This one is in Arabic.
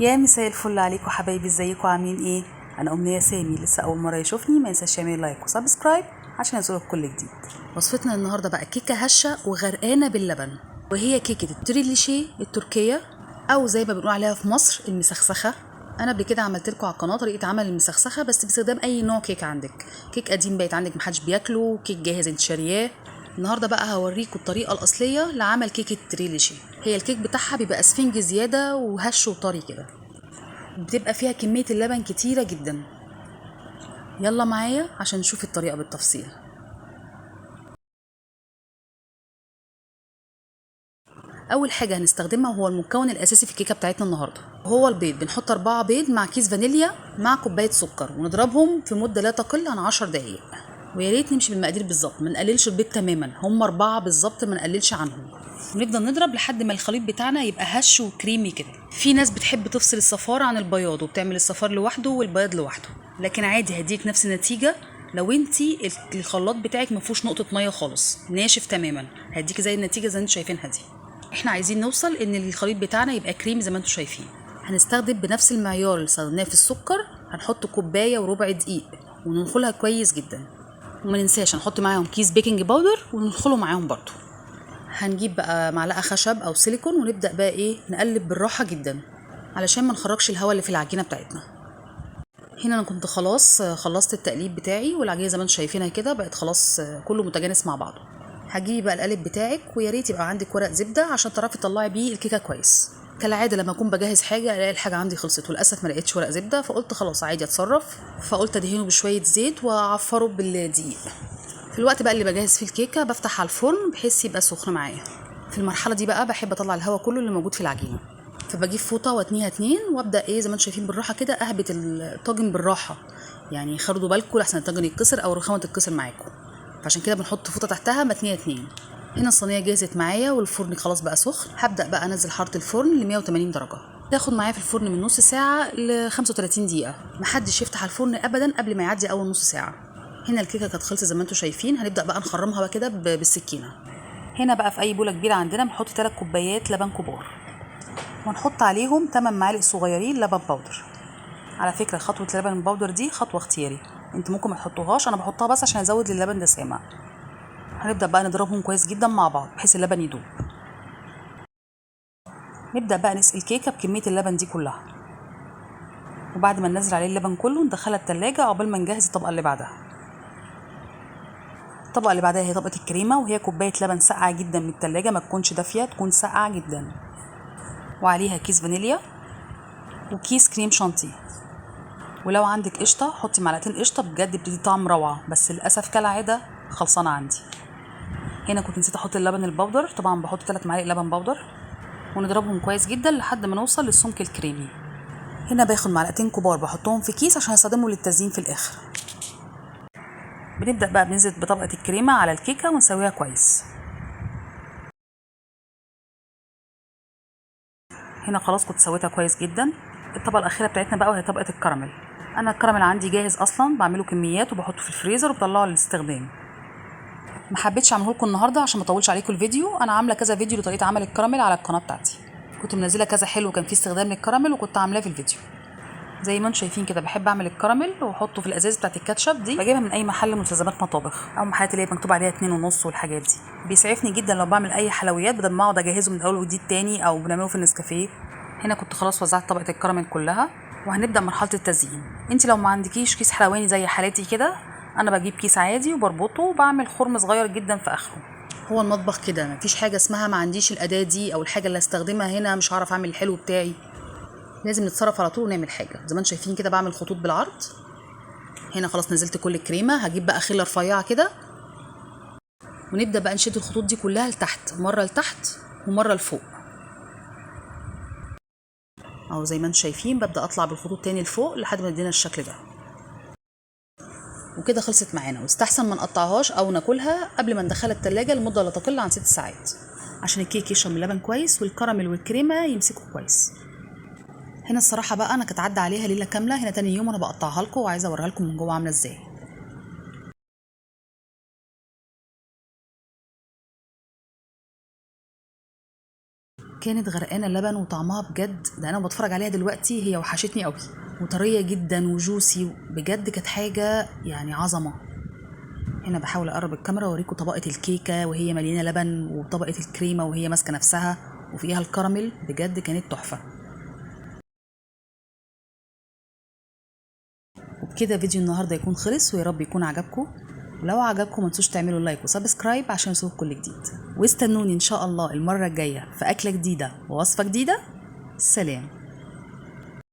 يا مساء الفل عليكم حبايبي، ازيكم عاملين ايه؟ انا امنيه سامي. لسه اول مره يشوفني ما ينساش يعمل لايك وسبسكرايب عشان يوصلك كل جديد. وصفتنا النهارده بقى كيكه هشه وغرقانه باللبن، وهي كيكه التريليشيه التركيه، او زي ما بنقول عليها في مصر المسخسخه. انا قبل كده عملت لكم على القناه طريقه عمل المسخسخه بس باستخدام اي نوع كيك عندك. كيك قديم بقيت عندك محدش بياكله، كيك جاهز انت شارياه. النهارده بقى هوريكم الطريقه الاصليه لعمل كيكه التريليشيه. هي الكيك بتاعها بيبقى اسفنج زياده وهش وطري كده، بتبقى فيها كمية اللبن كتيرة جدا. يلا معايا عشان نشوف الطريقة بالتفصيل. اول حاجة هنستخدمها وهو المكون الاساسي في الكيكة بتاعتنا النهاردة، هو البيض. بنحط 4 بيض مع كيس فانيليا مع كوباية سكر، ونضربهم في مدة لا تقل عن 10 دقايق. ويا ريت نمشي بالمقادير بالظبط، ما نقللش البيض تماما، هم 4 بالظبط، ما نقللش عنهم. ونفضل نضرب لحد ما الخليط بتاعنا يبقى هش وكريمي كده. في ناس بتحب تفصل الصفار عن البياض وبتعمل الصفار لوحده والبياض لوحده، لكن عادي هديك نفس النتيجة. لو انتي الخلاط بتاعك ما فيهوش نقطة مية خالص، ناشف تماما، هديكي زي النتيجة زي انتوا شايفينها دي. احنا عايزين نوصل ان الخليط بتاعنا يبقى كريمي زي ما انتوا شايفين. هنستخدم بنفس المعيار اللي استخدمناه في السكر، هنحط كوباية وربع دقيق وننخلها كويس جدا. وما ننساش هنحط معاهم كيس بيكنج باودر وننخله معاهم برضو. هنجيب بقى معلقه خشب او سيليكون ونبدا بقى نقلب بالراحه جدا علشان ما نخرجش الهواء اللي في العجينه بتاعتنا. هنا انا كنت خلاص خلصت التقليب بتاعي، والعجينه زي ما انتم شايفينها كده بقت خلاص كله متجانس مع بعضه. هتجيبي بقى القالب بتاعك، ويا ريت يبقى عندك ورق زبده عشان تعرفي تطلعي بيه الكيكه كويس. كالعاده لما اكون بجهز حاجه الاقي الحاجه عندي خلصت، وللاسف ما لقيتش ورق زبده، فقلت خلاص عادي اتصرف. فقلت ادهنه بشويه زيت واعفره بالدقيق. في الوقت بقى اللي بجهز فيه الكيكه بفتح على الفرن بحيث يبقى سخن معايا. في المرحله دي بقى بحب اطلع الهواء كله اللي موجود في العجينه، فبجيب فوطه واتنيها اتنين وابدا زي ما انتم شايفين بالراحه كده اهبط الطاجن بالراحه. يعني خدوا بالكم لحسن الطاجن يتكسر او الرخامه تتكسر معاكم، فعشان كده بنحط فوطه تحتها متنيه اتنين. هنا الصينيه جهزت معايا والفرن خلاص بقى سخن. هبدا بقى انزل حراره الفرن ل 180 درجه، تاخد معايا في الفرن من نص ساعه ل 35 دقيقه. محدش يفتح الفرن ابدا قبل ما يعدي اول نص ساعه. هنا الكيكه كانت خلصت زي ما انتم شايفين، هنبدا بقى نخرمها بقى كده بالسكينه. هنا بقى في اي بوله كبيره عندنا بنحط 3 كوبايات لبن كبار، ونحط عليهم 8 معالق صغيرين لبن بودر. على فكره خطوه اللبن البودر دي خطوه اختياري، انت ممكن ما تحطوهاش، انا بحطها بس عشان ازود للبن دسامه. هنبدا بقى نضربهم كويس جدا مع بعض بحيث اللبن يدوب. نبدا بقى نسقي الكيكه بكميه اللبن دي كلها، وبعد ما ننزل عليه اللبن كله ندخلها التلاجة عقبال ما نجهز الطبقه اللي بعدها. الطبقه اللي بعدها هي طبقه الكريمه، وهي كوبايه لبن ساقعه جدا من التلاجة، ما تكونش دافيه، تكون ساقعه جدا، وعليها كيس فانيليا وكيس كريم شانتيه. ولو عندك قشطه حطي معلقتين قشطه، بجد بتدي طعم روعه، بس للاسف كالعاده خلصانه عندي. هنا كنت نسيت احط اللبن البودر، طبعا بحط 3 معالق لبن بودر، ونضربهم كويس جدا لحد ما نوصل للسمك الكريمي. هنا باخد معلقتين كبار بحطهم في كيس عشان استخدمه للتزيين في الاخر. بنبدا بقى بننزل بطبقه الكريمه على الكيكه ونسويها كويس. هنا خلاص كنت سويتها كويس جدا. الطبقه الاخيره بتاعتنا بقى وهي طبقه الكراميل. انا الكراميل عندي جاهز اصلا، بعمله كميات وبحطه في الفريزر وبطلعه للاستخدام. ما حبيتش اعمله لكم النهارده عشان ما اطولش عليكم الفيديو، انا عامله كذا فيديو لطريقه عمل الكراميل على القناه بتاعتي، كنت منزله كذا حلو كان فيه استخدام للكراميل وكنت عاملاه في الفيديو. زي ما انتم شايفين كده بحب اعمل الكراميل واحطه في الازاز بتاعت الكاتشب دي، بجيبها من اي محل مستلزمات مطابخ او محلات اللي هي مكتوب عليها 2.5 والحاجات دي. بيسعفني جدا لو بعمل اي حلويات بدل ما اقعد اجهزه من اول وجديد تاني او بنعمله في النسكافيه. هنا كنت خلاص وزعت طبقه الكراميل كلها، وهنبدا مرحله التزيين. انت لو ما عندكيش كيس حلواني زي حالاتي كده، انا بجيب كيس عادي وبربطه وبعمل خرم صغير جدا في اخره. هو المطبخ كده مفيش حاجه اسمها ما عنديش الاداه دي او الحاجه اللي استخدمها هنا مش هعرف اعمل الحلو بتاعي، لازم نتصرف على طول ونعمل حاجه. زي ما انتم شايفين كده بعمل خطوط بالعرض. هنا خلاص نزلت كل الكريمه، هجيب بقى خله رفيعه كده ونبدا بقى نشد الخطوط دي كلها لتحت، مره لتحت ومره لفوق اهو. زي ما انتم شايفين ببدا اطلع بالخطوط تاني لفوق لحد ما ادينا الشكل ده. وكده خلصت معانا، واستحسن ما نقطعهاش او ناكلها قبل ما ندخلها التلاجة لمده لا تقل عن 6 ساعات عشان الكيك يشرب اللبن كويس والكراميل والكريمه يمسكوا كويس. هنا الصراحه بقى انا كانت عدى عليها ليله كامله، هنا تاني يوم انا بقطعها لكم وعايزه اوريها لكم من جوه عامله ازاي. كانت غرقانه لبن وطعمها بجد، ده انا بتفرج عليها دلوقتي هي وحشتني قوي، وطريه جدا وجوسي بجد، كانت حاجه يعني عظمه. هنا بحاول اقرب الكاميرا واوريكم طبقه الكيكه وهي مليانه لبن، وطبقه الكريمه وهي ماسكه نفسها وفيها الكراميل، بجد كانت تحفه. وبكده فيديو النهارده يكون خلص، ويا رب يكون عجبكم. ولو عجبكم ما تنسوش تعملوا لايك وسبسكرايب عشان يوصلكم كل جديد، واستنوني ان شاء الله المره الجايه في اكله جديده ووصفه جديده. سلام.